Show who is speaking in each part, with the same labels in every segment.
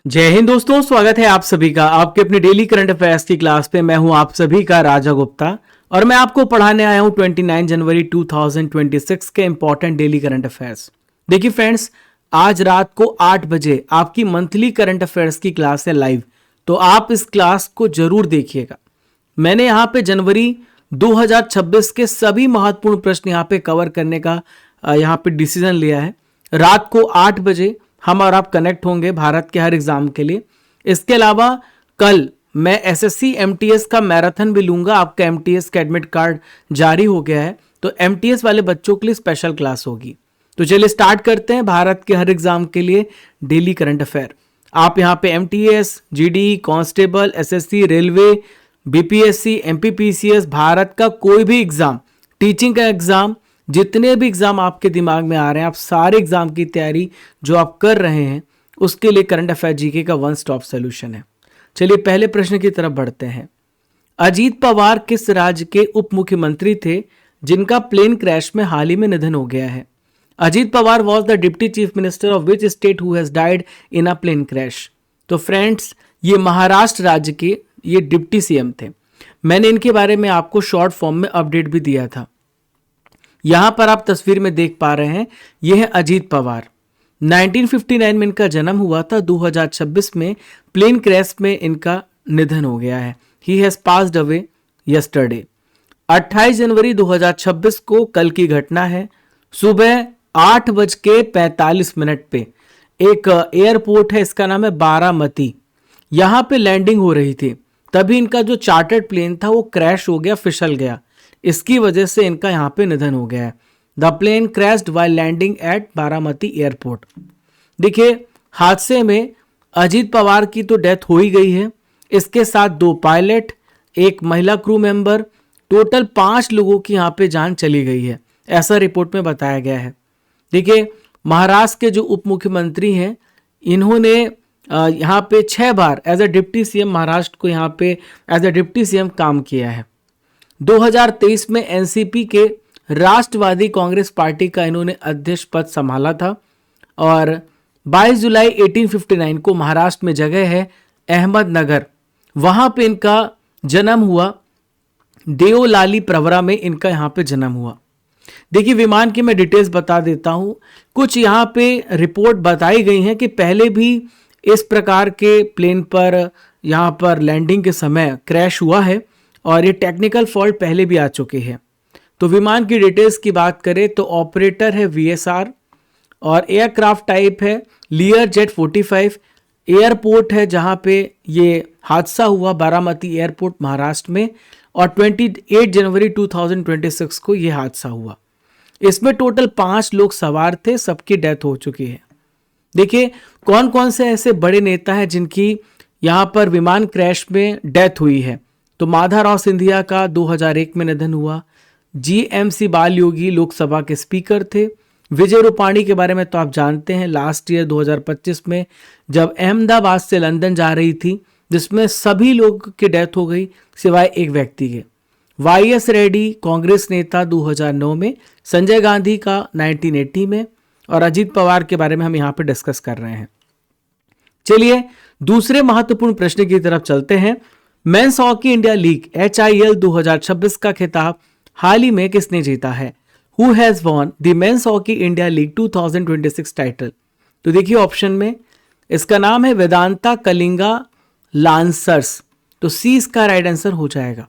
Speaker 1: जय हिंद दोस्तों, स्वागत है आप सभी का आपके अपने डेली करंट अफेयर्स की क्लास पे। मैं हूं आप सभी का राजा गुप्ता और मैं आपको पढ़ाने आया हूं 29 जनवरी 2026 के इंपॉर्टेंट डेली करंट अफेयर्स। देखिए फ्रेंड्स, आज रात को 8 बजे आपकी मंथली करंट अफेयर्स की क्लास है लाइव, तो आप इस क्लास को जरूर देखिएगा। मैंने यहाँ पे जनवरी 2026 के सभी महत्वपूर्ण प्रश्न यहाँ पे कवर करने का यहाँ पे डिसीजन लिया है। रात को 8 बजे हम और आप कनेक्ट होंगे भारत के हर एग्जाम के लिए। इसके अलावा कल मैं एसएससी एमटीएस का मैराथन भी लूंगा। आपका एमटीएस का एडमिट कार्ड जारी हो गया है, तो एमटीएस वाले बच्चों के लिए स्पेशल क्लास होगी। तो चलिए स्टार्ट करते हैं भारत के हर एग्जाम के लिए डेली करंट अफेयर। आप यहाँ पे MTS, GD, constable, SSC, railway, BPSC, MPPCS, Bharat का कोई भी एग्जाम, टीचिंग का एग्जाम, जितने भी एग्जाम आपके दिमाग में आ रहे हैं, आप सारे एग्जाम की तैयारी जो आप कर रहे हैं उसके लिए करंट अफेयर जीके का वन स्टॉप सॉल्यूशन है। चलिए पहले प्रश्न की तरफ बढ़ते हैं। अजीत पवार किस राज्य के उप मुख्यमंत्री थे जिनका प्लेन क्रैश में हाल ही में निधन हो गया है? Ajit Pawar was the deputy chief minister of which state who has died in a plane crash? तो फ्रेंड्स, ये महाराष्ट्र राज्य के ये डिप्टी सीएम थे। मैंने इनके बारे में आपको शॉर्ट फॉर्म में अपडेट भी दिया था। यहां पर आप तस्वीर में देख पा रहे हैं, यह है अजीत पवार। 1959 में इनका जन्म हुआ था। 2026 में प्लेन क्रैश में इनका निधन हो गया है। He has passed away yesterday. 28 जनवरी 2026 को कल की घटना है। सुबह 8:45 पे एक एयरपोर्ट है, इसका नाम है बारामती, यहां पे लैंडिंग हो रही थी। तभी इनका जो चार्टर्ड प्लेन था वो क्रैश हो गया, फिसल गया। इसकी वजह से इनका यहाँ पे निधन हो गया है। The plane crashed while landing at Baramati airport. देखिए, हादसे में अजीत पवार की तो डेथ हो ही गई है, इसके साथ 2 पायलट, एक महिला क्रू मेंबर, टोटल 5 लोगों की यहाँ पे जान चली गई है, ऐसा रिपोर्ट में बताया गया है। देखिए, महाराष्ट्र के जो उप मुख्यमंत्री हैं, इन्होंने यहाँ पे 6 बार as a deputy CM Maharashtra को यहाँ पे एज अ डिप्टी सीएम काम किया है। 2023 में एनसीपी के राष्ट्रवादी कांग्रेस पार्टी का इन्होंने अध्यक्ष पद संभाला था और 22 जुलाई 1859 को महाराष्ट्र में जगह है अहमदनगर, वहां पे इनका जन्म हुआ। देओलाली प्रवरा में इनका यहाँ पे जन्म हुआ। देखिए, विमान की मैं डिटेल्स बता देता हूं। कुछ यहाँ पे रिपोर्ट बताई गई हैं कि पहले भी इस प्रकार के प्लेन पर यहाँ पर लैंडिंग के समय क्रैश हुआ है और ये टेक्निकल फॉल्ट पहले भी आ चुके हैं। तो विमान की डिटेल्स की बात करें तो ऑपरेटर है वीएसआर और एयरक्राफ्ट टाइप है लियर जेट 45। एयरपोर्ट है जहां पे ये हादसा हुआ बारामती एयरपोर्ट महाराष्ट्र में, और 28 जनवरी 2026 को ये हादसा हुआ। इसमें टोटल 5 लोग सवार थे, सबकी डेथ हो चुकी है। देखिए, कौन कौन से ऐसे बड़े नेता हैं जिनकी यहाँ पर विमान क्रैश में डेथ हुई है। तो माधवराव सिंधिया का 2001 में निधन हुआ। जीएमसी बाल योगी लोकसभा के स्पीकर थे। विजय रूपाणी के बारे में तो आप जानते हैं, लास्ट ईयर 2025 में जब अहमदाबाद से लंदन जा रही थी, जिसमें सभी लोग की डेथ हो गई सिवाय एक व्यक्ति के। वाईएस रेड्डी कांग्रेस नेता 2009 में, संजय गांधी का 1980 में, और अजीत पवार के बारे में हम यहाँ पे डिस्कस कर रहे हैं। चलिए दूसरे महत्वपूर्ण प्रश्न की तरफ चलते हैं। Men's hockey India league HIL 2026 का खिताब हाल ही में किसने जीता है? Who has won the men's hockey India league 2026 title? तो देखिए ऑप्शन में, इसका नाम है वेदांता कलिंगा लांसर्स। तो सी इसका राइट आंसर हो जाएगा।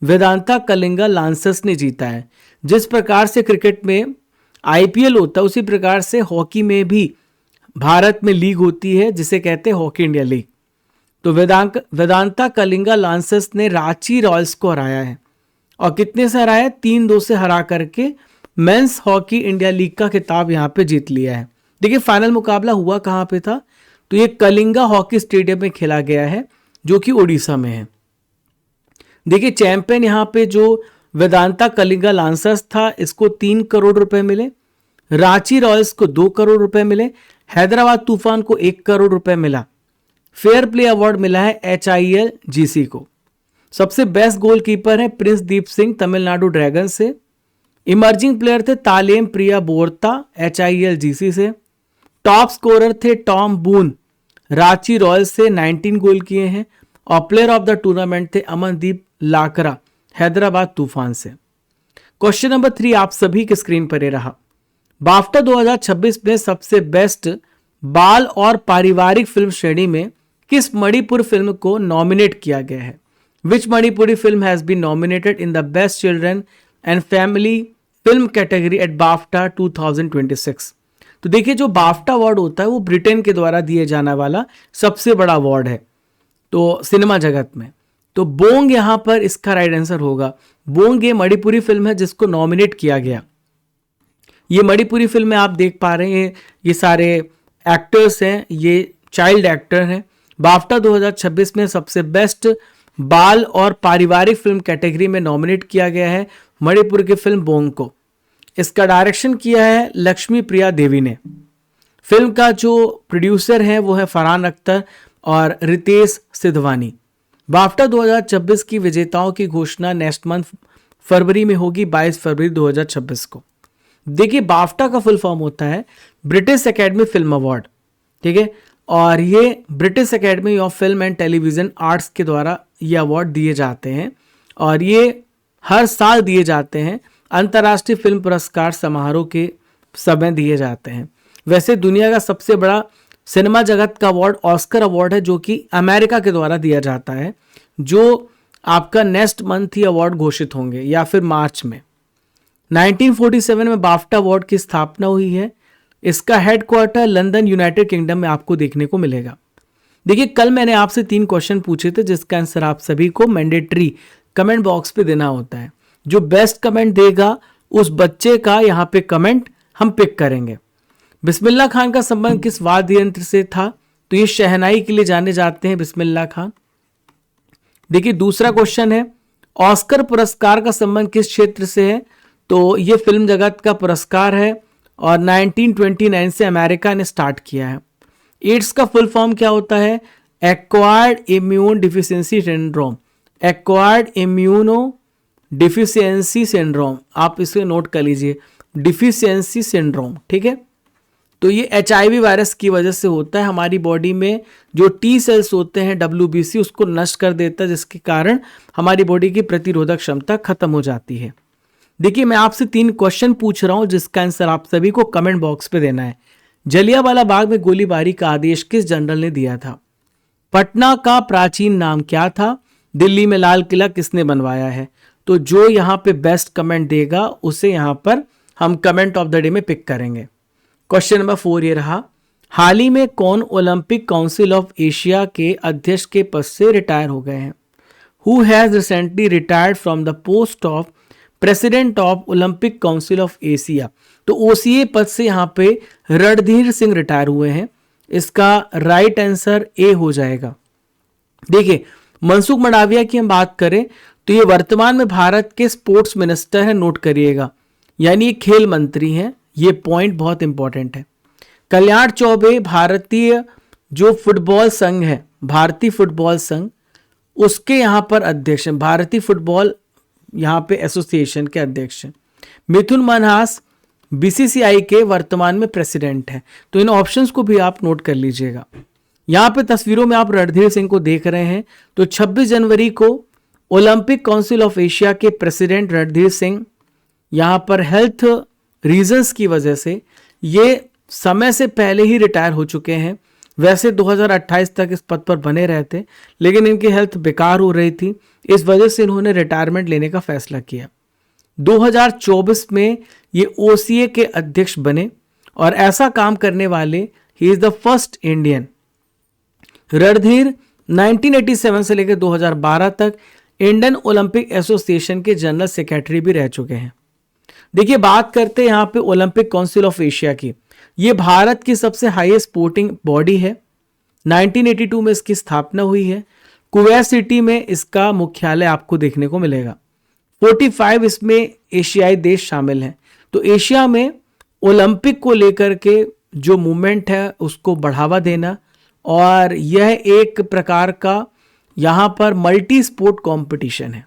Speaker 1: वेदांता कलिंगा लांसर्स ने जीता है। जिस प्रकार से क्रिकेट में IPL होता है, उसी प्रकार से हॉकी में भी भारत में लीग होती है जिसे कहते हैं हॉकी इंडिया लीग। तो वेदांता कलिंगा लांसर्स ने रांची रॉयल्स को हराया है, और कितने से हराया? 3-2 से हरा करके मेंस हॉकी इंडिया लीग का खिताब यहाँ पे जीत लिया है। देखिए, फाइनल मुकाबला हुआ कहाँ पे था? तो ये कलिंगा हॉकी स्टेडियम में खेला गया है, जो कि उड़ीसा में है। देखिए, चैंपियन यहाँ पे जो वेदांता कलिंगा लांसर्स था, इसको 3 करोड़ रुपए मिले। रांची रॉयल्स को 2 करोड़ रुपए मिले। हैदराबाद तूफान को 1 करोड़ रुपए मिला। फेयर प्ले अवार्ड मिला है HIL GC को। सबसे बेस्ट गोलकीपर है प्रिंस दीप सिंह तमिलनाडु ड्रैगन से। इमर्जिंग प्लेयर थे तालेम प्रिया बोरता HIL GC से। टॉप स्कोरर थे टॉम बून रांची रॉयल्स से 19 गोल किए हैं और प्लेयर ऑफ द टूर्नामेंट थे अमनदीप लाकरा हैदराबाद तूफान से। क्वेश्चन नंबर 3 आप सभी के स्क्रीन पर ये रहा। बाफ्टा 2026 में सबसे बेस्ट बाल और पारिवारिक फिल्म श्रेणी में किस मणिपुर फिल्म को नॉमिनेट किया गया है? Which Manipuri film has been nominated in the best children and family film category at BAFTA 2026? तो देखिए, जो बाफ्टा अवार्ड होता है वो ब्रिटेन के द्वारा दिए जाने वाला सबसे बड़ा अवार्ड है तो सिनेमा जगत में। तो बोंग यहां पर इसका राइट आंसर होगा। बोंग ये मणिपुरी फिल्म है जिसको नॉमिनेट किया गया। ये मणिपुरी फिल्म में आप देख पा रहे हैं ये सारे एक्टर्स हैं, ये चाइल्ड एक्टर हैं। बाफ्टा 2026 में सबसे बेस्ट बाल और पारिवारिक फिल्म कैटेगरी में नॉमिनेट किया गया है मणिपुर की फिल्म बोंग को। इसका डायरेक्शन किया है लक्ष्मी प्रिया देवी ने। फिल्म का जो प्रोड्यूसर है वो है फरहान अख्तर और रितेश सिद्धवानी। बाफ्टा 2026 की विजेताओं की घोषणा नेक्स्ट मंथ फरवरी में होगी, 22 फरवरी 2026 को। देखिए, बाफ्टा का फुल फॉर्म होता है ब्रिटिश एकेडमी फिल्म अवार्ड, ठीक है, और ये British academy of film and television arts के द्वारा ये अवार्ड दिए जाते हैं और ये हर साल दिए जाते हैं। अंतर्राष्ट्रीय फिल्म पुरस्कार समारोह के समय दिए जाते हैं। वैसे दुनिया का सबसे बड़ा सिनेमा जगत का अवार्ड ऑस्कर अवार्ड है जो कि अमेरिका के द्वारा दिया जाता है, जो आपका नेक्स्ट मंथ ही अवार्ड घोषित होंगे या फिर मार्च में। 1947 में बाफ्टा अवार्ड की स्थापना हुई है। इसका हेडक्वार्टर लंदन यूनाइटेड किंगडम में आपको देखने को मिलेगा। देखिए, कल मैंने आपसे 3 क्वेश्चन पूछे थे जिसका आंसर आप सभी को मैंडेटरी कमेंट बॉक्स पे देना होता है। जो बेस्ट कमेंट देगा उस बच्चे का यहाँ पे कमेंट हम पिक करेंगे। बिस्मिल्लाह खान का संबंध किस वाद्य यंत्र से था? तो ये शहनाई के लिए जाने जाते हैं बिस्मिल्लाह खान। देखिए, दूसरा क्वेश्चन है ऑस्कर पुरस्कार का संबंध किस क्षेत्र से है? तो ये फिल्म जगत का पुरस्कार है और 1929 से अमेरिका ने स्टार्ट किया है। एड्स का फुल फॉर्म क्या होता है? Acquired immune deficiency syndrome. Acquired immuno deficiency syndrome, आप इसे नोट कर लीजिए, डिफिशियंसी सिंड्रोम, ठीक है। तो ये HIV वायरस की वजह से होता है। हमारी बॉडी में जो T सेल्स होते हैं WBC उसको नष्ट कर देता है, जिसके कारण हमारी बॉडी की प्रतिरोधक क्षमता खत्म हो जाती है। देखिए, मैं आपसे 3 क्वेश्चन पूछ रहा हूं जिसका आंसर आप सभी को कमेंट बॉक्स पे देना है। जलियांवाला बाग में गोलीबारी का आदेश किस जनरल ने दिया था? पटना का प्राचीन नाम क्या था? दिल्ली में लाल किला किसने बनवाया है? तो जो यहाँ पे बेस्ट कमेंट देगा उसे यहाँ पर हम कमेंट ऑफ द डे में पिक करेंगे। क्वेश्चन नंबर 4 ये रहा। हाल ही में कौन ओलंपिक काउंसिल ऑफ एशिया के अध्यक्ष के पद से रिटायर हो गए हैं? Who has recently retired from the post of president of Olympic council of Asia? तो OCA पद से यहाँ पे रणधीर सिंह रिटायर हुए हैं। इसका राइट आंसर ए हो जाएगा। देखिए, मनसुख मंडाविया की हम बात करें तो ये वर्तमान में भारत के स्पोर्ट्स मिनिस्टर हैं, नोट करिएगा, यानी ये खेल मंत्री हैं। ये पॉइंट बहुत इंपॉर्टेंट है। कल्याण चौबे भारतीय जो फुटबॉल संघ है, भारतीय फुटबॉल संघ, उसके यहां पर अध्यक्ष हैं। भारतीय फुटबॉल यहां पे एसोसिएशन के अध्यक्ष हैं। मिथुन मनहास BCCI के वर्तमान में प्रेसिडेंट हैं। तो इन ऑप्शंस को भी आप नोट कर लीजिएगा। यहां पे तस्वीरों में आप रणधीर सिंह को देख रहे हैं। तो 26 जनवरी को ओलंपिक काउंसिल ऑफ एशिया के प्रेसिडेंट रणधीर सिंह यहां पर हेल्थ रीजंस की वजह से ये समय से पहले ही रिटायर हो चुके हैं। वैसे 2028 तक इस पद पर बने रहते, लेकिन इनकी हेल्थ बेकार हो रही थी, इस वजह से इन्होंने रिटायरमेंट लेने का फैसला किया। 2024 में ये OCA के अध्यक्ष बने और ऐसा काम करने वाले he is the first Indian. Randhir 1987 से लेकर 2012 तक इंडियन ओलंपिक एसोसिएशन के जनरल सेक्रेटरी भी रह चुके हैं। देखिए, बात करते हैं यहाँ पे ओलंपिक काउंसिल ऑफ एशिया की। ये भारत की सबसे हाईएस्ट स्पोर्टिंग बॉडी है। 1982 में इसकी स्थापना हुई है। कुवैत सिटी में इसका मुख्यालय आपको देखने को मिलेगा। 45 इसमें एशियाई देश शामिल हैं। तो एशिया में ओलंपिक को लेकर के जो मूवमेंट है उसको बढ़ावा देना, और यह एक प्रकार का यहाँ पर मल्टी स्पोर्ट कंपटीशन है।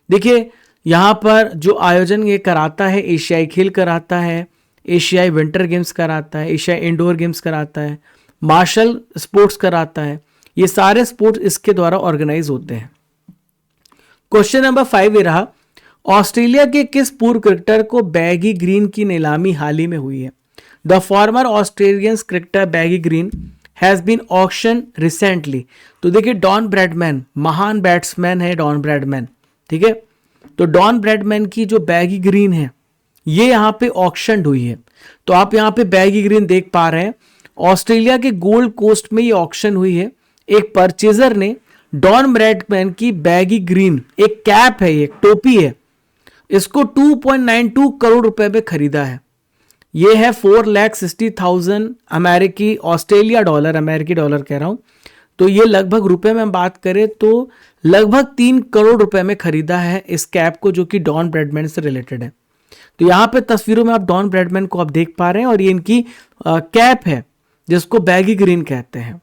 Speaker 1: देखिए, यहाँ पर जो आयोजन ये कराता है, एशियाई खेल कराता है, एशियाई विंटर गेम्स कराता है, एशियाई इंडोर गेम्स कराता है, मार्शल स्पोर्ट्स कराता है। ये सारे स्पोर्ट्स इसके द्वारा ऑर्गेनाइज होते हैं। क्वेश्चन नंबर 5 ये रहा, ऑस्ट्रेलिया के किस पूर्व क्रिकेटर को बैगी ग्रीन की नीलामी हाल ही में हुई है? The former Australian cricketer baggy green has been auction recently. तो देखिए डॉन ब्रैडमैन, महान बैट्समैन है डॉन ब्रैडमैन, ठीक है। तो डॉन ब्रैडमैन की जो बैगी ग्रीन है ये यहाँ पे ऑक्शन हुई है। तो आप यहाँ पे बैगी ग्रीन देख पा रहे हैं, ऑस्ट्रेलिया के गोल्ड कोस्ट में ये ऑक्शन हुई है। एक परचेजर ने डॉन ब्रैडमैन की बैगी ग्रीन, एक कैप है, एक टोपी है, इसको 2.92 करोड़ रुपए में खरीदा है। ये है 4,60,000 अमेरिकी डॉलर कह रहा हूं। तो ये लगभग रुपए में हम बात करें तो लगभग 3 करोड़ रुपए में खरीदा है इस कैप को, जो कि डॉन ब्रैडमैन से रिलेटेड है। तो यहां पे तस्वीरों में आप डॉन ब्रैडमैन को आप देख पा रहे हैं और ये इनकी कैप है जिसको बैगी ग्रीन कहते हैं।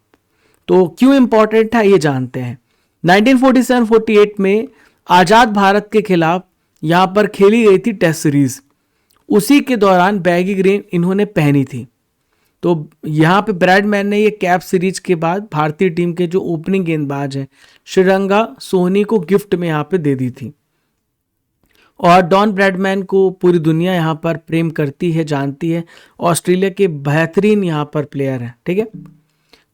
Speaker 1: तो क्यों इंपॉर्टेंट है ये जानते हैं। 1947-48 में आजाद भारत के खिलाफ यहां पर खेली गई थी टेस्ट सीरीज, उसी के दौरान बैगी ग्रीन इन्होंने पहनी थी। तो यहां पे ब्रैडमैन ने ये कैप सीरीज के बाद भारतीय टीम के जो ओपनिंग गेंदबाज हैं श्रीरंगा सोनी को गिफ्ट में यहां पे दे दी थी। और डॉन ब्रैडमैन को पूरी दुनिया यहां पर प्रेम करती है, जानती है। ऑस्ट्रेलिया के बेहतरीन यहां पर प्लेयर है, ठीक है।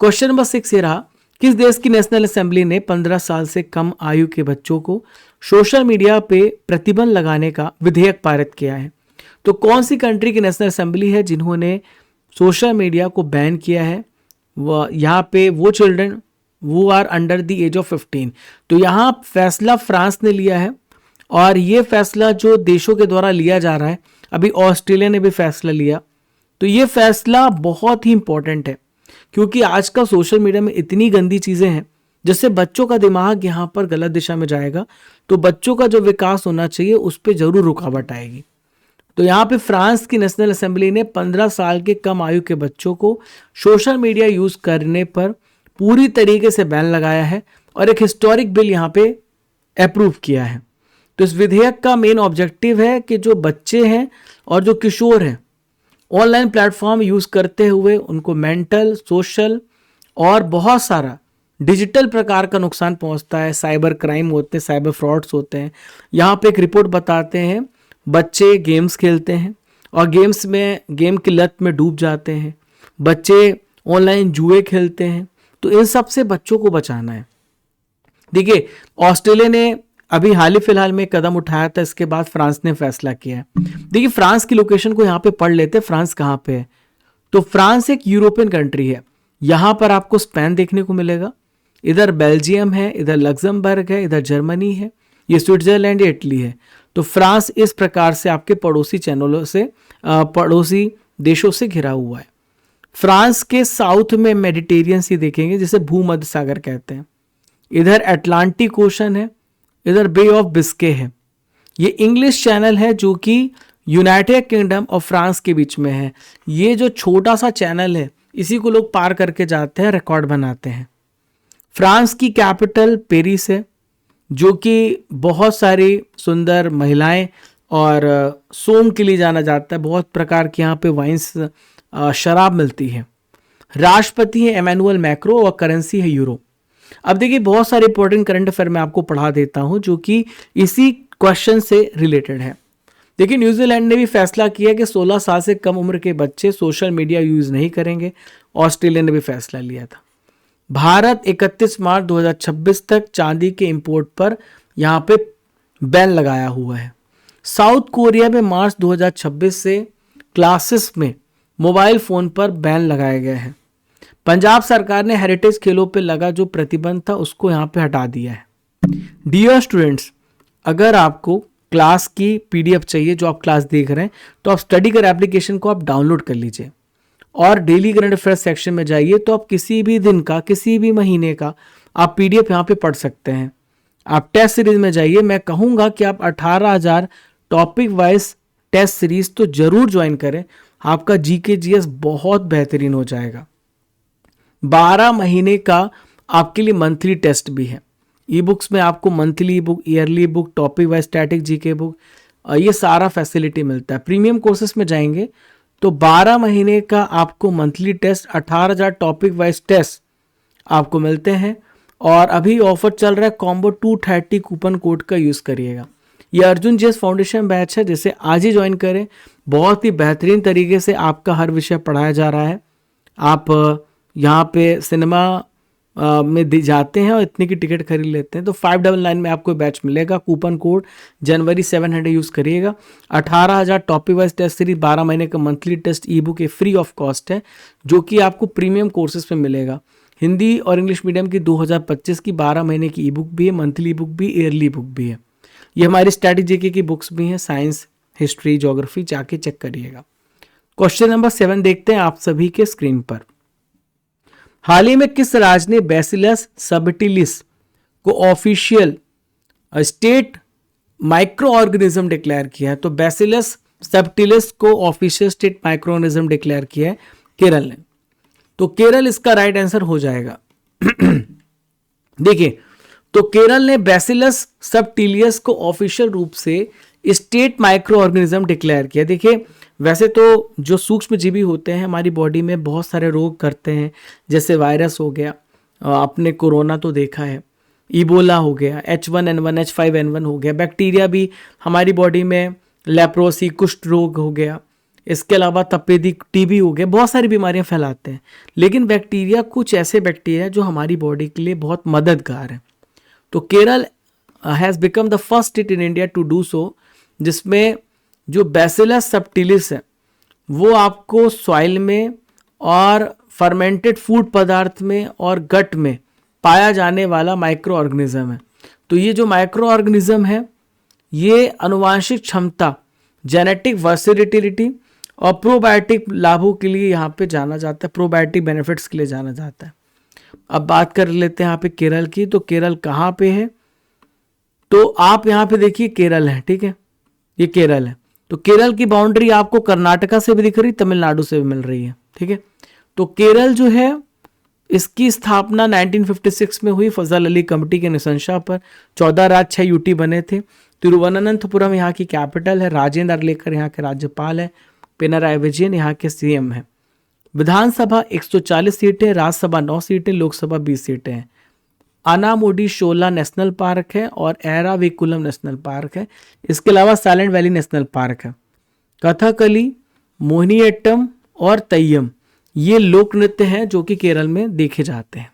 Speaker 1: क्वेश्चन नंबर 6 ये रहा, किस देश की नेशनल असेंबली ने 15 साल से कम आयु के बच्चों को सोशल मीडिया पे प्रतिबंध लगाने का विधेयक पारित किया है? तो कौन सी कंट्री की नेशनल असेंबली है जिन्होंने सोशल मीडिया को बैन किया है? वह यहाँ पे वो चिल्ड्रन वो are under the age of 15। तो यहाँ फैसला फ्रांस ने लिया है और ये फैसला जो देशों के द्वारा लिया जा रहा है, अभी ऑस्ट्रेलिया ने भी फैसला लिया। तो ये फैसला बहुत ही इंपॉर्टेंट है क्योंकि आजकल सोशल मीडिया में इतनी गंदी चीजें हैं जिससे बच्चों का दिमाग यहाँ पर गलत दिशा में जाएगा। तो बच्चों का जो विकास होना चाहिए उस पर जरूर रुकावट आएगी। तो यहाँ पे फ्रांस की नेशनल असेंबली ने 15 साल के कम आयु के बच्चों को सोशल मीडिया यूज करने पर पूरी तरीके से बैन लगाया है और एक हिस्टोरिक बिल यहाँ पे अप्रूव किया है। तो इस विधेयक का मेन ऑब्जेक्टिव है कि जो बच्चे हैं और जो किशोर हैं ऑनलाइन प्लेटफॉर्म यूज करते हुए उनको मेंटल, सोशल और बहुत सारा डिजिटल प्रकार का नुकसान पहुंचता है। साइबर क्राइम होते हैं, साइबर फ्रॉड्स होते हैं। यहाँ पे एक रिपोर्ट बताते हैं बच्चे गेम्स खेलते हैं और गेम की लत में डूब जाते हैं। बच्चे ऑनलाइन जुए खेलते हैं। तो इन सब से बच्चों को बचाना है। देखिए ऑस्ट्रेलिया ने अभी हाल ही फिलहाल में कदम उठाया था, इसके बाद फ्रांस ने फैसला किया है। देखिए फ्रांस की लोकेशन को यहाँ पे पढ़ लेते हैं, फ्रांस कहाँ पे है। तो फ्रांस एक यूरोपियन कंट्री है। यहाँ पर आपको स्पेन देखने को मिलेगा, इधर बेल्जियम है, इधर लग्जमबर्ग है, इधर जर्मनी है, ये स्विट्जरलैंड, ये इटली है। तो फ्रांस इस प्रकार से आपके पड़ोसी देशों से घिरा हुआ है। फ्रांस के साउथ में मेडिटेरियन सी देखेंगे जिसे भूमध्य सागर कहते हैं। इधर अटलांटिक ओशन है, इधर बे ऑफ बिस्के है। ये इंग्लिश चैनल है जो कि यूनाइटेड किंगडम और फ्रांस के बीच में है। ये जो छोटा सा चैनल है इसी को लोग पार करके जाते हैं, रिकॉर्ड बनाते हैं। फ्रांस की कैपिटल पेरिस है जो कि बहुत सारी सुंदर महिलाएं और सोम के लिए जाना जाता है। बहुत प्रकार के यहाँ पे वाइन्स, शराब मिलती है। राष्ट्रपति है इमैनुअल मैक्रो और करेंसी है यूरो। अब देखिए बहुत सारे इंपॉर्टेंट करंट अफेयर मैं आपको पढ़ा देता हूं जो कि इसी क्वेश्चन से रिलेटेड है। देखिए न्यूजीलैंड ने भी फैसला किया कि 16 साल से कम उम्र के बच्चे सोशल मीडिया यूज नहीं करेंगे। ऑस्ट्रेलिया ने भी फैसला लिया था। भारत 31 मार्च 2026 तक चांदी के इंपोर्ट पर यहाँ पे बैन लगाया हुआ है। साउथ कोरिया में मार्च 2026 से क्लासेस में मोबाइल फोन पर बैन लगाया गया है। पंजाब सरकार ने हेरिटेज खेलों पे लगा जो प्रतिबंध था उसको यहाँ पे हटा दिया है। डियर स्टूडेंट्स, अगर आपको क्लास की पीडीएफ चाहिए जो आप क्लास देख रहे हैं तो आप स्टडी कर एप्लीकेशन को आप डाउनलोड कर लीजिए और डेली करंट अफेयर सेक्शन में जाइए तो आप किसी भी दिन का, किसी भी महीने का आप पीडीएफ यहाँ पे पढ़ सकते हैं। आप टेस्ट सीरीज में जाइए, मैं कहूँगा कि आप 18,000 टॉपिक वाइज टेस्ट सीरीज तो जरूर ज्वाइन करें। आपका जीके जीएस बहुत बेहतरीन हो जाएगा। 12 महीने का आपके लिए मंथली टेस्ट भी है। ई बुक्स में आपको monthly book, yearly book, topic wise static GK book, ये सारा फैसिलिटी मिलता है। प्रीमियम कोर्सेस में जाएंगे तो 12 महीने का आपको monthly test 18,000 topic wise test आपको मिलते हैं। और अभी ऑफर चल रहा है, कॉम्बो 230 कूपन कोड का यूज़ करिएगा। ये अर्जुन जेस फाउंडेशन बैच है, जिसे आज ही ज्वाइन करें। बहुत ही बेहतरीन तरीके से आपका हर विषय पढ़ाया जा रहा है। आप यहाँ पे सिनेमा में जाते हैं और इतने की टिकट खरीद लेते हैं, तो 599 में आपको बैच मिलेगा। कूपन कोड जनवरी 700 यूज़ करिएगा। 18,000 टॉपिक वाइज टेस्ट सीरीज, 12 महीने का मंथली टेस्ट ई बुक ये फ्री ऑफ कॉस्ट है, जो कि आपको प्रीमियम कोर्सेज में मिलेगा। हिंदी और इंग्लिश मीडियम की 2025 की 12 महीने की ई बुक भी है, मंथली बुक भी, ईयरली बुक भी है। ये हमारी स्ट्रैटेजी की बुक्स भी हैं, साइंस, हिस्ट्री, ज्योग्राफी, जाके चेक करिएगा। क्वेश्चन नंबर 7 देखते हैं आप सभी के स्क्रीन पर। हाल ही में किस राज्य ने बैसिलस सबटिलिस को official state micro organism declare किया है? तो बैसिलस सबटिलिस को official state micro organism declare किया है केरल ने। तो केरल इसका राइट आंसर हो जाएगा। देखिए, तो केरल ने बैसिलस सबटिलियस को ऑफिशियल रूप से स्टेट माइक्रो ऑर्गेनिज्म डिक्लेयर किया। देखिए, वैसे तो जो सूक्ष्म जीवी होते हैं हमारी बॉडी में बहुत सारे रोग करते हैं, जैसे वायरस हो गया, आपने कोरोना तो देखा है, इबोला हो गया, H1N1, H5N1 हो गया, बैक्टीरिया भी हमारी बॉडी में, लेप्रोसी, कुष्ठ रोग हो गया, इसके अलावा तपेदिक, टीबी हो गया, बहुत सारी बीमारियां फैलाते हैं। लेकिन बैक्टीरिया, कुछ ऐसे बैक्टीरिया जो हमारी बॉडी के लिए बहुत मददगार हैं। तो Kerala has become the first state in India to do so, जिसमें जो बैसिलस सबटिलिस है वो आपको सॉइल में और फर्मेंटेड फूड पदार्थ में और गट में पाया जाने वाला माइक्रो ऑर्गेनिज्म है। तो ये जो माइक्रो ऑर्गेनिज्म है ये अनुवांशिक क्षमता, जेनेटिक वर्सेटिलिटी और प्रोबायोटिक लाभों के लिए यहाँ पे जाना जाता है, प्रोबायोटिक बेनिफिट्स के लिए जाना जाता है। अब बात कर लेते हैं यहाँ पे केरल की। तो केरल कहाँ पे है? तो आप यहाँ पे देखिए केरल है, ठीक है, ये केरल है। तो केरल की बाउंड्री आपको कर्नाटका से भी दिख रही, तमिलनाडु से भी मिल रही है, ठीक है। तो केरल जो है इसकी स्थापना 1956 में हुई फजल अली कमेटी के अनुशंसा पर। 14 राज्य, 6 यूटी बने थे। तिरुवनंतपुरम यहाँ की कैपिटल है। राजेंद्र अर्लेकर यहाँ के राज्यपाल है। पिनराई विजयन यहाँ के सीएम है। विधानसभा 140 सीटें, राज्यसभा 9 सीटें, लोकसभा 20 सीटें हैं। अनामुडी शोला नेशनल पार्क है और एराविकुलम नेशनल पार्क है। इसके अलावा साइलेंट वैली नेशनल पार्क है। कथकली, मोहिनीअट्टम और तय्यम ये लोक नृत्य हैं जो कि केरल में देखे जाते हैं।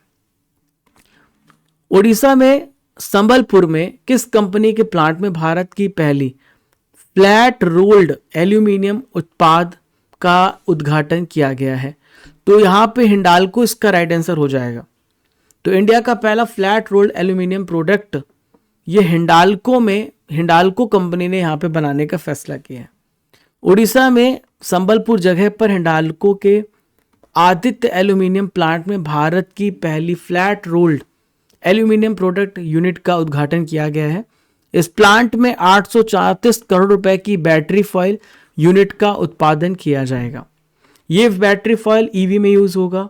Speaker 1: उड़ीसा में संबलपुर में किस कंपनी के प्लांट में भारत की पहली फ्लैट रोल्ड एल्यूमिनियम उत्पाद का उद्घाटन किया गया है? तो यहां पे हिंडाल्को इसका राइट आंसर हो जाएगा। तो इंडिया का पहला फ्लैट रोल्ड एल्यूमिनियम प्रोडक्ट ये हिंडाल्को कंपनी ने यहाँ पे बनाने का फैसला किया है। उड़ीसा में संबलपुर जगह पर हिंडाल्को के आदित्य एल्यूमिनियम प्लांट में भारत की पहली flat rolled aluminium product unit का उद्घाटन किया गया है। इस प्लांट में 834 करोड़ रुपए की बैटरी फॉयल यूनिट का उत्पादन किया जाएगा। ये बैटरी फॉयल ईवी में यूज होगा।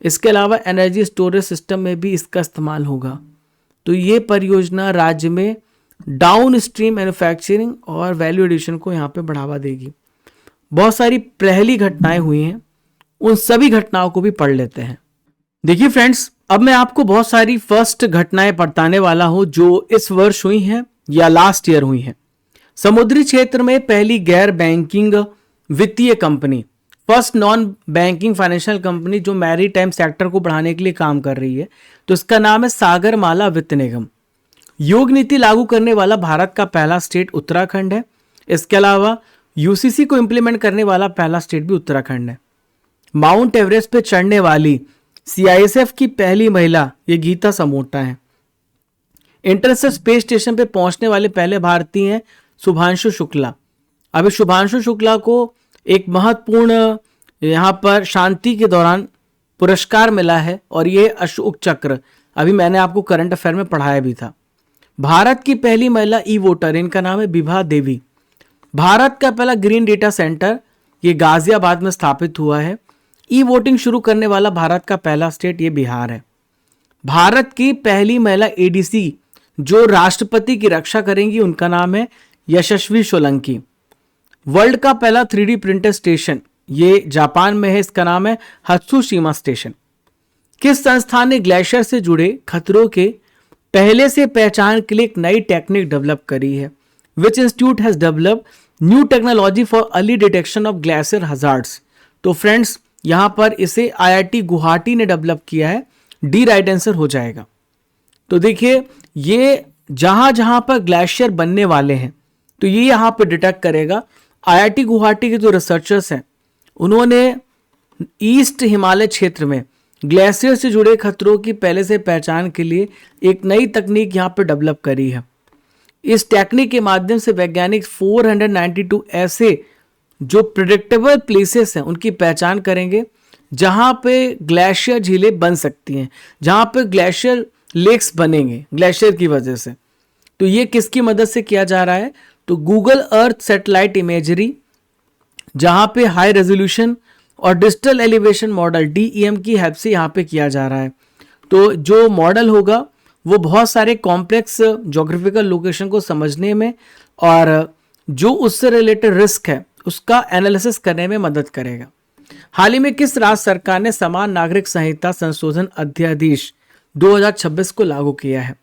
Speaker 1: इसके अलावा एनर्जी स्टोरेज सिस्टम में भी इसका इस्तेमाल होगा। तो ये परियोजना राज्य में डाउन स्ट्रीम मैन्युफैक्चरिंग और वैल्यू एडिशन को यहाँ पे बढ़ावा देगी। बहुत सारी पहली घटनाएं हुई हैं, उन सभी घटनाओं को भी पढ़ लेते हैं। देखिए फ्रेंड्स, अब मैं आपको बहुत सारी फर्स्ट घटनाएं बताने वाला हूं जो इस वर्ष हुई हैं या लास्ट ईयर हुई हैं। समुद्री क्षेत्र में पहली गैर बैंकिंग वित्तीय company, first non banking financial company जो मैरीटाइम सेक्टर को बढ़ाने के लिए काम कर रही है, तो इसका नाम है सागरमाला वित्त निगम। योग नीति लागू करने वाला भारत का पहला स्टेट उत्तराखंड है। इसके अलावा यूसीसी को इंप्लीमेंट करने वाला पहला स्टेट भी उत्तराखंड है। माउंट एवरेस्ट पे चढ़ने वाली सीआईएसएफ की पहली महिला ये गीता समोटा है। इंटरसेप्टर स्पेस स्टेशन पे पहुंचने वाले पहले भारतीय हैं शुभांशु शुक्ला। अभी शुभांशु शुक्ला को एक महत्वपूर्ण यहाँ पर शांति के दौरान पुरस्कार मिला है और ये अशोक चक्र, अभी मैंने आपको करंट अफेयर में पढ़ाया भी था। भारत की पहली महिला ई वोटर, इनका नाम है विभा देवी। भारत का पहला ग्रीन डेटा सेंटर ये गाजियाबाद में स्थापित हुआ है। ई वोटिंग शुरू करने वाला भारत का पहला स्टेट ये बिहार है। भारत की पहली महिला एडीसी जो राष्ट्रपति की रक्षा करेंगी उनका नाम है यशस्वी सोलंकी। वर्ल्ड का पहला 3D प्रिंटर स्टेशन ये जापान में है, इसका नाम है हत्सुशिमा स्टेशन। किस संस्थान ने ग्लेशियर से जुड़े खतरों के पहले से पहचान के लिए एक नई टेक्निक डेवलप करी है? Which institute has develop new technology for early detection of glacier hazards? तो फ्रेंड्स यहां पर इसे IIT गुवाहाटी ने डेवलप किया है। डी राइट आंसर हो जाएगा। तो देखिए ये जहां जहां पर ग्लेशियर बनने वाले हैं तो ये यहां पर डिटेक्ट करेगा। IIT गुवाहाटी के जो रिसर्चर्स हैं उन्होंने ईस्ट हिमालय क्षेत्र में ग्लेशियर से जुड़े खतरों की पहले से पहचान के लिए एक नई तकनीक यहां पर डेवलप करी है। इस टेक्निक के माध्यम से वैज्ञानिक 492 ऐसे जो प्रेडिक्टेबल प्लेसेस हैं उनकी पहचान करेंगे जहां पे ग्लेशियर झीलें बन सकती हैं, जहां पे ग्लेशियर लेक्स बनेंगे ग्लेशियर की वजह से। तो ये किसकी मदद से किया जा रहा है? तो गूगल अर्थ सैटेलाइट इमेजरी, जहां पे हाई रेजोल्यूशन और डिजिटल एलिवेशन मॉडल DEM की हेल्प से यहां पे किया जा रहा है। तो जो मॉडल होगा वो बहुत सारे कॉम्प्लेक्स ज्योग्राफिकल लोकेशन को समझने में और जो उससे रिलेटेड रिस्क है उसका एनालिसिस करने में मदद करेगा। हाल ही में किस राज्य सरकार ने समान नागरिक संहिता संशोधन अध्यादेश 2026 को लागू किया है?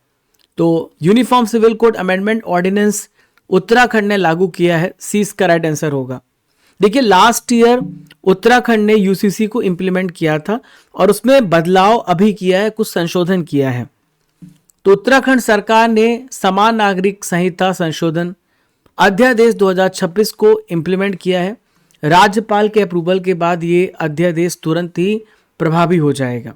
Speaker 1: तो uniform civil code amendment ordinance Uttarakhand ने लागू किया है। सी इसका राइट आंसर होगा। देखिए लास्ट ईयर उत्तराखंड ने UCC को इंप्लीमेंट किया था और उसमें बदलाव अभी किया है, कुछ संशोधन किया है। तो उत्तराखंड सरकार ने समान नागरिक संहिता संशोधन अध्यादेश 2026 को इंप्लीमेंट किया है। राज्यपाल के अप्रूवल के बाद ये अध्यादेश तुरंत ही प्रभावी हो जाएगा।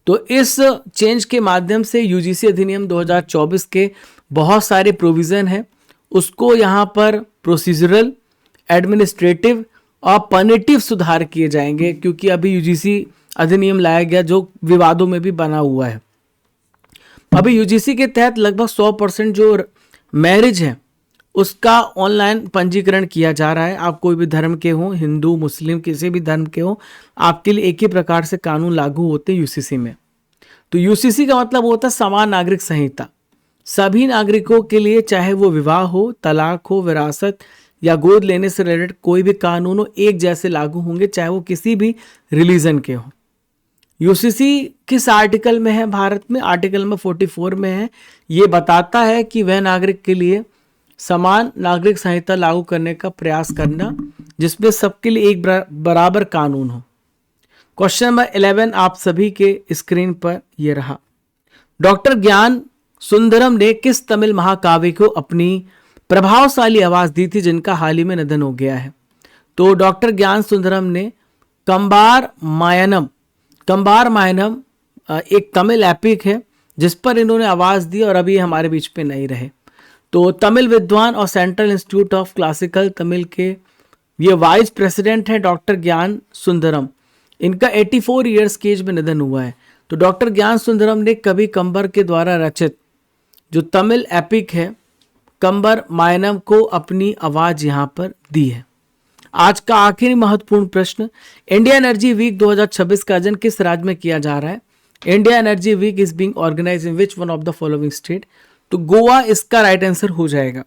Speaker 1: तो इस चेंज के माध्यम से UGC अधिनियम 2024 के बहुत सारे प्रोविजन हैं उसको यहाँ पर प्रोसीजरल, एडमिनिस्ट्रेटिव और पनिटिव सुधार किए जाएंगे, क्योंकि अभी UGC अधिनियम लाया गया जो विवादों में भी बना हुआ है। अभी UGC के तहत लगभग 100% जो मैरिज है उसका ऑनलाइन पंजीकरण किया जा रहा है। आप कोई भी धर्म के हो, हिंदू मुस्लिम किसी भी धर्म के हो, आपके लिए एक ही प्रकार से कानून लागू होते हैं UCC में। तो UCC का मतलब होता है समान नागरिक संहिता। सभी नागरिकों के लिए, चाहे वो विवाह हो, तलाक हो, विरासत या गोद लेने से रिलेटेड कोई भी कानून हो, एक जैसे लागू होंगे, चाहे वो किसी भी रिलीजन के हो। UCC किस आर्टिकल में है भारत में? आर्टिकल में 44 में है। ये बताता है कि वह नागरिक के लिए समान नागरिक संहिता लागू करने का प्रयास करना जिसमें सबके लिए एक बराबर कानून हो। क्वेश्चन नंबर 11 आप सभी के स्क्रीन पर ये रहा। डॉक्टर ज्ञान सुंदरम ने किस तमिल महाकाव्य को अपनी प्रभावशाली आवाज दी थी जिनका हाल ही में निधन हो गया है? तो डॉक्टर ज्ञान सुंदरम ने कंबार मायनम एक तमिल एपिक है जिस पर इन्होंने आवाज दी और अभी हमारे बीच पे नहीं रहे। तो तमिल विद्वान और central institute of classical Tamil के ये वाइस प्रेसिडेंट हैं डॉक्टर ज्ञान सुंदरम। इनका 84 ईयर्स की एज में निधन हुआ है। तो डॉक्टर ज्ञान सुंदरम ने कवि कंबर के द्वारा रचित जो तमिल एपिक है कंबर मायनम को अपनी आवाज यहां पर दी है। आज का आखिरी महत्वपूर्ण प्रश्न, इंडिया एनर्जी वीक 2026 का आयोजन किस राज्य में किया जा रहा है? India energy week is being organised in which one of the following state? तो गोवा इसका राइट आंसर हो जाएगा।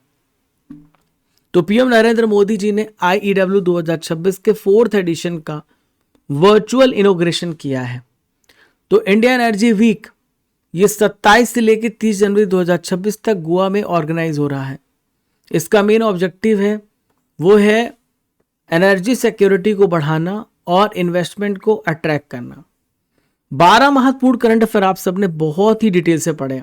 Speaker 1: तो पीएम नरेंद्र मोदी जी ने IEW 2026 के 4th एडिशन का वर्चुअल इनॉग्रेशन किया है। तो इंडिया एनर्जी वीक ये 27 से लेकर 30 जनवरी 2026 तक गोवा में ऑर्गेनाइज हो रहा है। इसका मेन ऑब्जेक्टिव है वो है एनर्जी सिक्योरिटी को बढ़ाना और इन्वेस्टमेंट को अट्रैक्ट करना। 12 महत्वपूर्ण करंट अफेयर आप सबने बहुत ही डिटेल से पढ़े।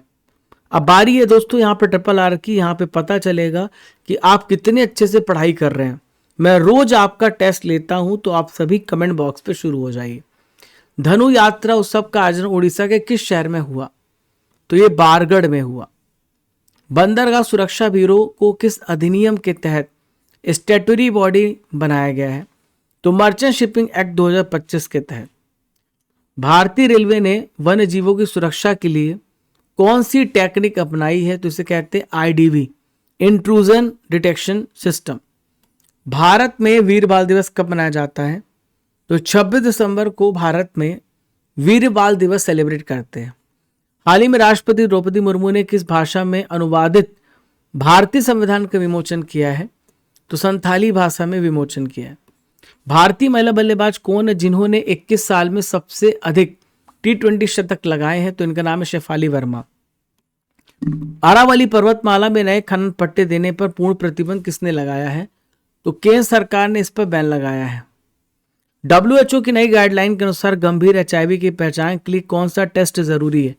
Speaker 1: अब बारी है दोस्तों यहाँ पे RRR की, यहाँ पे पता चलेगा कि आप कितने अच्छे से पढ़ाई कर रहे हैं। मैं रोज आपका टेस्ट लेता हूं तो आप सभी कमेंट बॉक्स पे शुरू हो जाइए। धनु यात्रा उत्सव का आयोजन उड़ीसा के किस शहर में हुआ? तो ये बारगढ़ में हुआ। बंदरगाह सुरक्षा ब्यूरो को किस अधिनियम के तहत स्टैट्यूटरी बॉडी बनाया गया है? तो मर्चेंट शिपिंग एक्ट 2025 के तहत। भारतीय रेलवे ने वन्य जीवों की सुरक्षा के लिए कौन सी टेक्निक अपनाई है? तो इसे कहते हैं IDV, intrusion detection system. Bharat में वीर बाल दिवस कब मनाया जाता है? तो 26 दिसंबर को भारत में वीर बाल दिवस सेलिब्रेट करते हैं। हाल ही में राष्ट्रपति द्रौपदी मुर्मू ने किस भाषा में अनुवादित भारतीय संविधान का विमोचन किया है? तो संथाली भाषा में विमोचन किया है। भारतीय महिला बल्लेबाज कौन है जिन्होंने 21 साल में सबसे अधिक T20 शतक लगाए हैं? तो इनका नाम है शेफाली वर्मा। अरावली पर्वतमाला में नए खनन पट्टे देने पर पूर्ण प्रतिबंध किसने लगाया है? तो केंद्र सरकार ने इस पर बैन लगाया है। WHO की नई गाइडलाइन के अनुसार गंभीर HIV की पहचान के लिए कौन सा टेस्ट जरूरी है?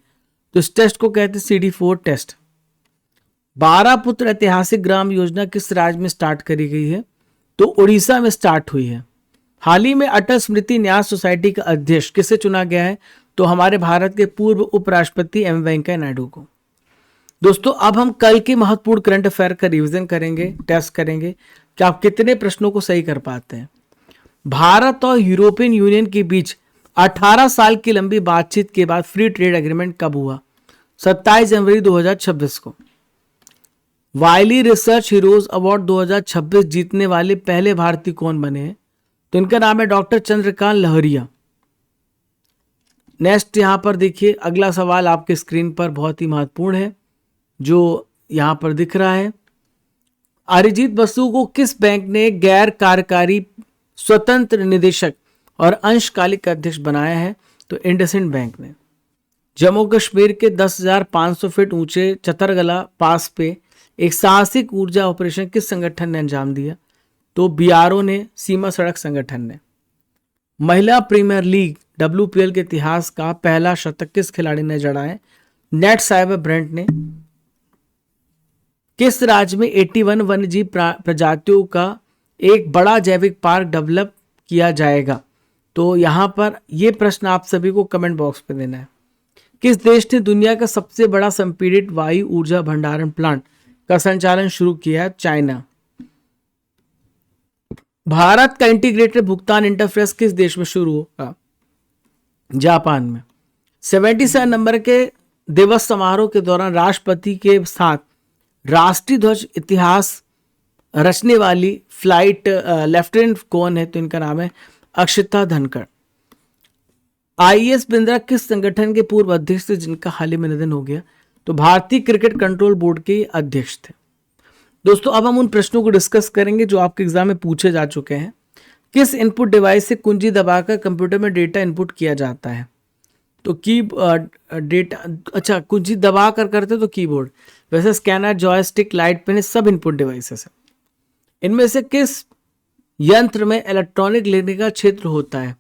Speaker 1: तो इस टेस्ट को कहते हैं CD4 टेस्ट। 12 पुत्र ऐतिहासिक ग्राम योजना किस राज्य में स्टार्ट करी गई है? तो उड़ीसा में स्टार्ट हुई है। हाल ही में अटल स्मृति न्यास सोसाइटी का अध्यक्ष किसे चुना गया है? तो हमारे भारत के पूर्व उपराष्ट्रपति एम वेंकैया नायडू को। दोस्तों, अब हम कल के महत्वपूर्ण करंट अफेयर का रिवीजन करेंगे, टेस्ट करेंगे कि आप कितने प्रश्नों को सही कर पाते हैं। भारत और यूरोपियन यूनियन के बीच 18 साल की लंबी बातचीत के बाद फ्री ट्रेड एग्रीमेंट कब हुआ? 27 जनवरी 2026 को। वाइली रिसर्च हीरोज अवार्ड 2026 जीतने वाले पहले भारतीय कौन बने हैं? तो इनका नाम है डॉक्टर चंद्रकांत लहरिया। नेक्स्ट यहां पर देखिए, अगला सवाल आपके स्क्रीन पर बहुत ही महत्वपूर्ण है जो यहां पर दिख रहा है। अरिजीत बसु को किस बैंक ने गैर कार्यकारी स्वतंत्र निदेशक और अंशकालिक अध्यक्ष बनाया है? तो इंडसइंड बैंक ने। जम्मू कश्मीर के 10,500 फीट ऊंचे चतरगला पास पे एक साहसिक ऊर्जा ऑपरेशन किस संगठन ने अंजाम दिया? तो BRO ने, सीमा सड़क संगठन ने। महिला प्रीमियर लीग WPL के इतिहास का पहला शतक किस खिलाड़ी ने जड़ा है? नेट साइबर ब्रेंट ने। किस राज्य में 81 वन्यजीव प्रजातियों का एक बड़ा जैविक पार्क डेवलप किया जाएगा? तो यहां पर यह प्रश्न आप सभी को कमेंट बॉक्स पे देना है। किस देश ने दुनिया का सबसे बड़ा संपीड़ित वायु ऊर्जा भंडारण प्लांट का संचालन शुरू किया? चाइना। भारत का इंटीग्रेटेड भुगतान इंटरफेस किस देश में शुरू होगा? जापान में। 77 नंबर के दिवस समारोह के दौरान राष्ट्रपति के साथ राष्ट्रीय ध्वज इतिहास रचने वाली फ्लाइट लेफ्टिनेंट कौन है? तो इनका नाम है अक्षिता धनखड़। IAS बिंद्रा किस संगठन के पूर्व अध्यक्ष थे जिनका हाल ही में निधन हो गया? तो भारतीय क्रिकेट कंट्रोल बोर्ड के अध्यक्ष थे। दोस्तों, अब हम उन प्रश्नों को डिस्कस करेंगे जो आपके एग्जाम में पूछे जा चुके हैं। किस इनपुट डिवाइस से कुंजी दबाकर कंप्यूटर में डेटा इनपुट किया जाता है? तो कुंजी दबा कर करते तो कीबोर्ड। वैसे स्कैनर, जॉयस्टिक, लाइट पेन सब इनपुट डिवाइसेस है। इनमें से किस यंत्र में इलेक्ट्रॉनिक लिखने का क्षेत्र होता है?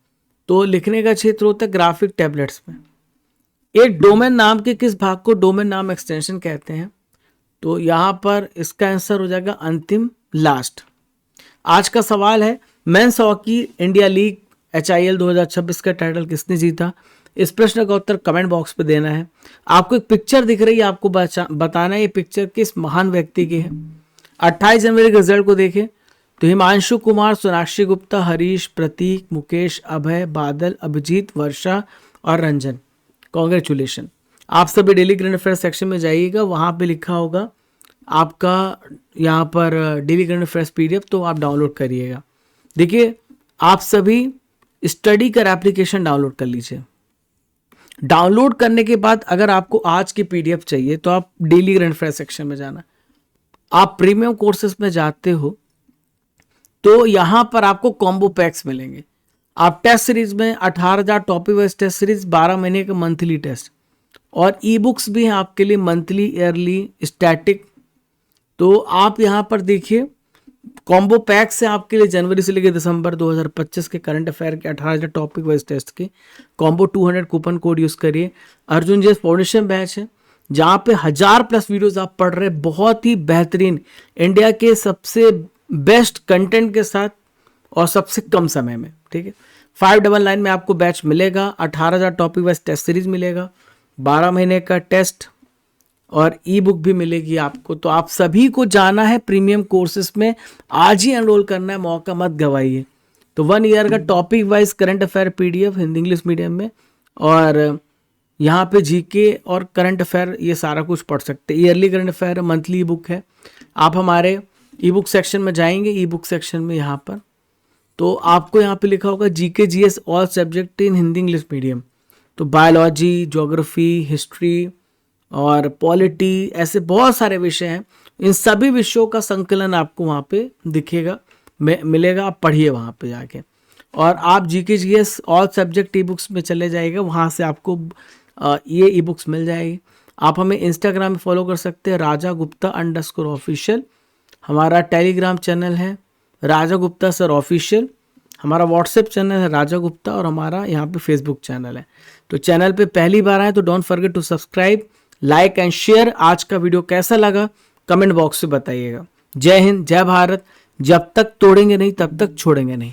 Speaker 1: तो लिखने का क्षेत्र होता है ग्राफिक टैबलेट्स में। एक डोमेन नाम के किस भाग को डोमेन नाम एक्सटेंशन कहते हैं? तो यहां पर इसका आंसर हो जाएगा अंतिम, लास्ट। आज का सवाल है, men's hockey India league HIL 2026 का टाइटल किसने जीता? इस प्रश्न का उत्तर कमेंट बॉक्स पे देना है। आपको एक पिक्चर दिख रही है, आपको बताना है ये पिक्चर किस महान व्यक्ति की है। 28 जनवरी के रिजल्ट को देखें तो हिमांशु कुमार, सोनाक्षी गुप्ता, हरीश, प्रतीक, मुकेश, अभय, बादल, अभिजीत, वर्षा और रंजन। कॉन्ग्रेचुलेशन। आप सभी डेली करंट अफेयर सेक्शन में जाइएगा, वहाँ पे लिखा होगा आपका यहाँ पर डेली करंट अफेयर्स PDF, तो आप डाउनलोड करिएगा। देखिए, आप सभी स्टडी कर एप्लीकेशन डाउनलोड कर लीजिए। डाउनलोड करने के बाद अगर आपको आज की PDF चाहिए तो आप डेली करंट अफेयर सेक्शन में जाना। आप प्रीमियम कोर्सेज में जाते हो तो यहाँ पर आपको कॉम्बो पैक्स मिलेंगे। आप टेस्ट सीरीज में 18,000 टॉपिक वाइज टेस्ट सीरीज, 12 महीने का मंथली टेस्ट और ई बुक्स भी हैं आपके लिए, मंथली, ईयरली, स्टैटिक। तो आप यहाँ पर देखिए कॉम्बो पैक से आपके लिए जनवरी से लेकर दिसंबर 2025 के करंट अफेयर के 18,000 टॉपिक वाइज टेस्ट के कॉम्बो 200 कूपन कोड यूज करिए। अर्जुन जी फाउंडेशन बैच है जहाँ पे 1000+ वीडियोस आप पढ़ रहे, बहुत ही बेहतरीन, इंडिया के सबसे बेस्ट कंटेंट के साथ और सबसे कम समय में। ठीक है, 599 में आपको बैच मिलेगा, 18,000 टॉपिक वाइज टेस्ट सीरीज मिलेगा, 12 महीने का टेस्ट और ई बुक भी मिलेगी आपको। तो आप सभी को जाना है प्रीमियम कोर्सेज में, आज ही एनरोल करना है, मौका मत गवाइए। तो 1 ईयर का topic wise current affair PDF Hindi English medium में, और यहाँ पे जीके और करंट अफेयर ये सारा कुछ पढ़ सकते हैं। Yearly current affair, monthly E book है। आप हमारे ई बुक सेक्शन में जाएंगे, ई बुक सेक्शन में यहाँ पर तो आपको यहाँ पे लिखा होगा GK GS all subject in Hindi English medium. तो बायोलॉजी, ज्योग्राफी, हिस्ट्री और पॉलिटी, ऐसे बहुत सारे विषय हैं। इन सभी विषयों का संकलन आपको वहाँ पे दिखेगा, मिलेगा, आप पढ़िए वहाँ पे जाके। और आप GK GS all subject e books में चले जाइएगा, वहाँ से आपको ये ई बुक्स मिल जाएगी। आप हमें इंस्टाग्राम में फॉलो कर सकते हैं raja_gupta_official। हमारा टेलीग्राम चैनल है राजा गुप्ता सर ऑफिशियल। हमारा व्हाट्सएप चैनल है राजा गुप्ता, और हमारा यहाँ पे फेसबुक चैनल है। तो चैनल पे पहली बार आए तो don't forget to subscribe, like and share. आज का वीडियो कैसा लगा कमेंट बॉक्स में बताइएगा। जय हिंद, जय भारत। जब तक तोड़ेंगे नहीं तब तक छोड़ेंगे नहीं।